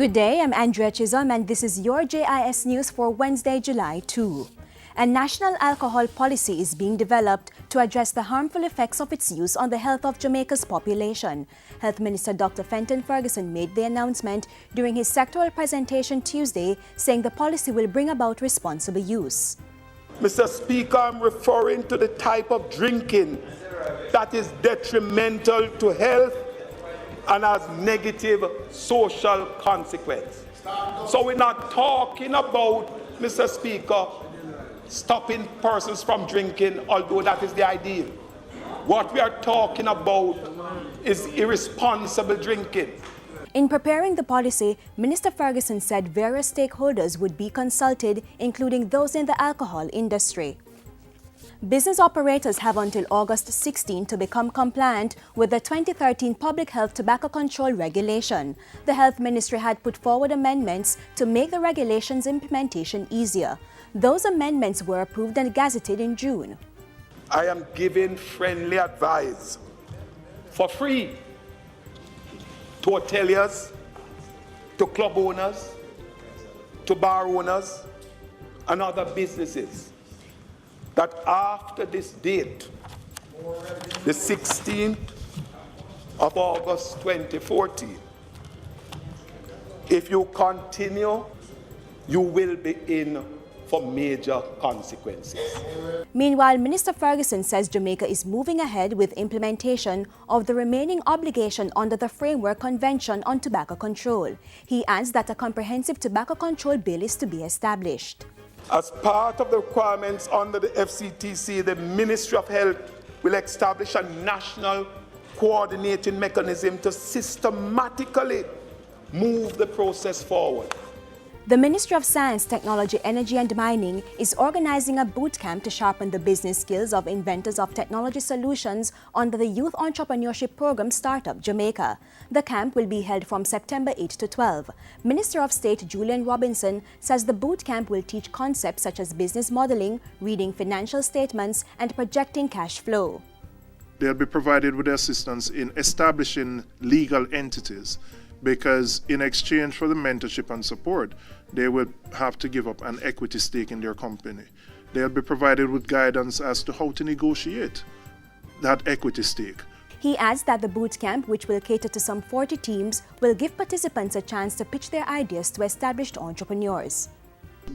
Good day, I'm Andrea Chisholm and this is your JIS News for Wednesday, July 2. A national alcohol policy is being developed to address the harmful effects of its use on the health of Jamaica's population. Health Minister Dr. Fenton Ferguson made the announcement during his sectoral presentation Tuesday, saying the policy will bring about responsible use. Mr. Speaker, I'm referring to the type of drinking that is detrimental to health and has negative social consequence. So we're not talking about, Mr. Speaker, stopping persons from drinking, although that is the ideal. What we are talking about is irresponsible drinking. In preparing the policy, Minister Ferguson said various stakeholders would be consulted, including those in the alcohol industry. Business operators have until August 16 to become compliant with the 2013 Public Health Tobacco Control Regulation. The Health Ministry had put forward amendments to make the regulation's implementation easier. Those amendments were approved and gazetted in June. I am giving friendly advice for free to hoteliers, to club owners, to bar owners, and other businesses, that after this date, the 16th of August 2014, if you continue, you will be in for major consequences. Meanwhile, Minister Ferguson says Jamaica is moving ahead with implementation of the remaining obligation under the Framework Convention on Tobacco Control. He adds that a comprehensive tobacco control bill is to be established. As part of the requirements under the FCTC, the Ministry of Health will establish a national coordinating mechanism to systematically move the process forward. The Ministry of Science, Technology, Energy and Mining is organizing a bootcamp to sharpen the business skills of inventors of technology solutions under the Youth Entrepreneurship Program Startup Jamaica. The camp will be held from September 8 to 12. Minister of State Julian Robinson says the bootcamp will teach concepts such as business modeling, reading financial statements, and projecting cash flow. They'll be provided with assistance in establishing legal entities, because in exchange for the mentorship and support, they will have to give up an equity stake in their company. They'll be provided with guidance as to how to negotiate that equity stake. He adds that the bootcamp, which will cater to some 40 teams, will give participants a chance to pitch their ideas to established entrepreneurs.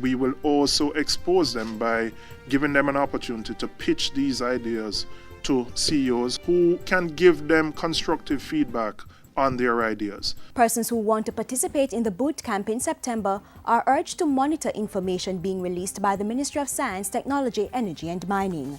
We will also expose them by giving them an opportunity to pitch these ideas to CEOs who can give them constructive feedback on their ideas. Persons who want to participate in the boot camp in September are urged to monitor information being released by the Ministry of Science, Technology, Energy and Mining.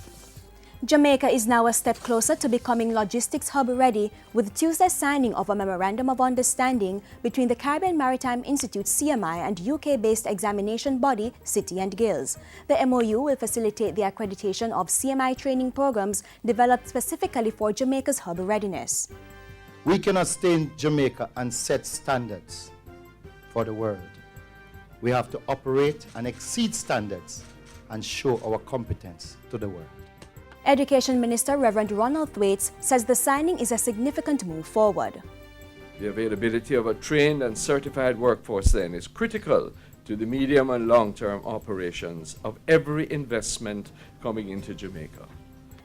Jamaica is now a step closer to becoming logistics hub ready with Tuesday's signing of a Memorandum of Understanding between the Caribbean Maritime Institute CMI and UK-based examination body City and Guilds. The MOU will facilitate the accreditation of CMI training programs developed specifically for Jamaica's hub readiness. We cannot stay in Jamaica and set standards for the world. We have to operate and exceed standards and show our competence to the world. Education Minister Reverend Ronald Thwaites says the signing is a significant move forward. The availability of a trained and certified workforce then is critical to the medium and long-term operations of every investment coming into Jamaica.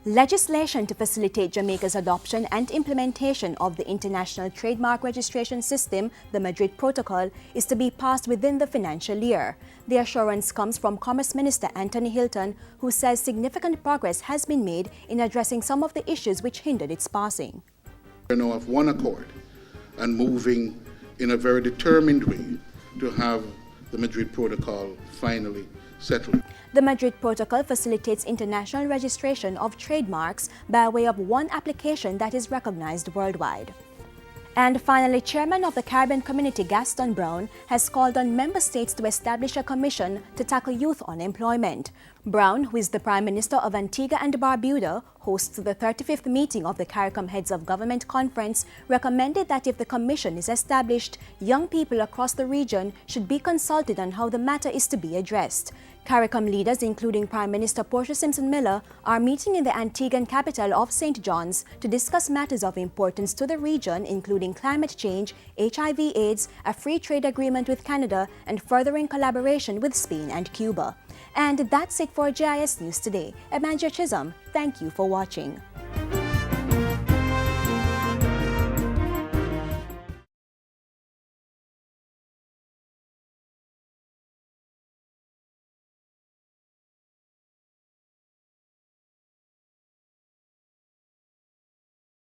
Legislation to facilitate Jamaica's adoption and implementation of the International Trademark Registration System, the Madrid Protocol, is to be passed within the financial year. The assurance comes from Commerce Minister Anthony Hilton, who says significant progress has been made in addressing some of the issues which hindered its passing. We are now of one accord and moving in a very determined way to have the Madrid Protocol finally settled. The Madrid Protocol facilitates international registration of trademarks by way of one application that is recognized worldwide. And finally, Chairman of the Caribbean Community Gaston Brown has called on member states to establish a commission to tackle youth unemployment. Brown, who is the Prime Minister of Antigua and Barbuda, hosts the 35th meeting of the Caricom Heads of Government Conference, recommended that if the commission is established, young people across the region should be consulted on how the matter is to be addressed. Caricom leaders, including Prime Minister Portia Simpson Miller, are meeting in the Antiguan capital of St. John's to discuss matters of importance to the region, including climate change, HIV/AIDS, a free trade agreement with Canada, and furthering collaboration with Spain and Cuba. And that's it for JIS News today. I'm Andrea Chisholm. Thank you for watching.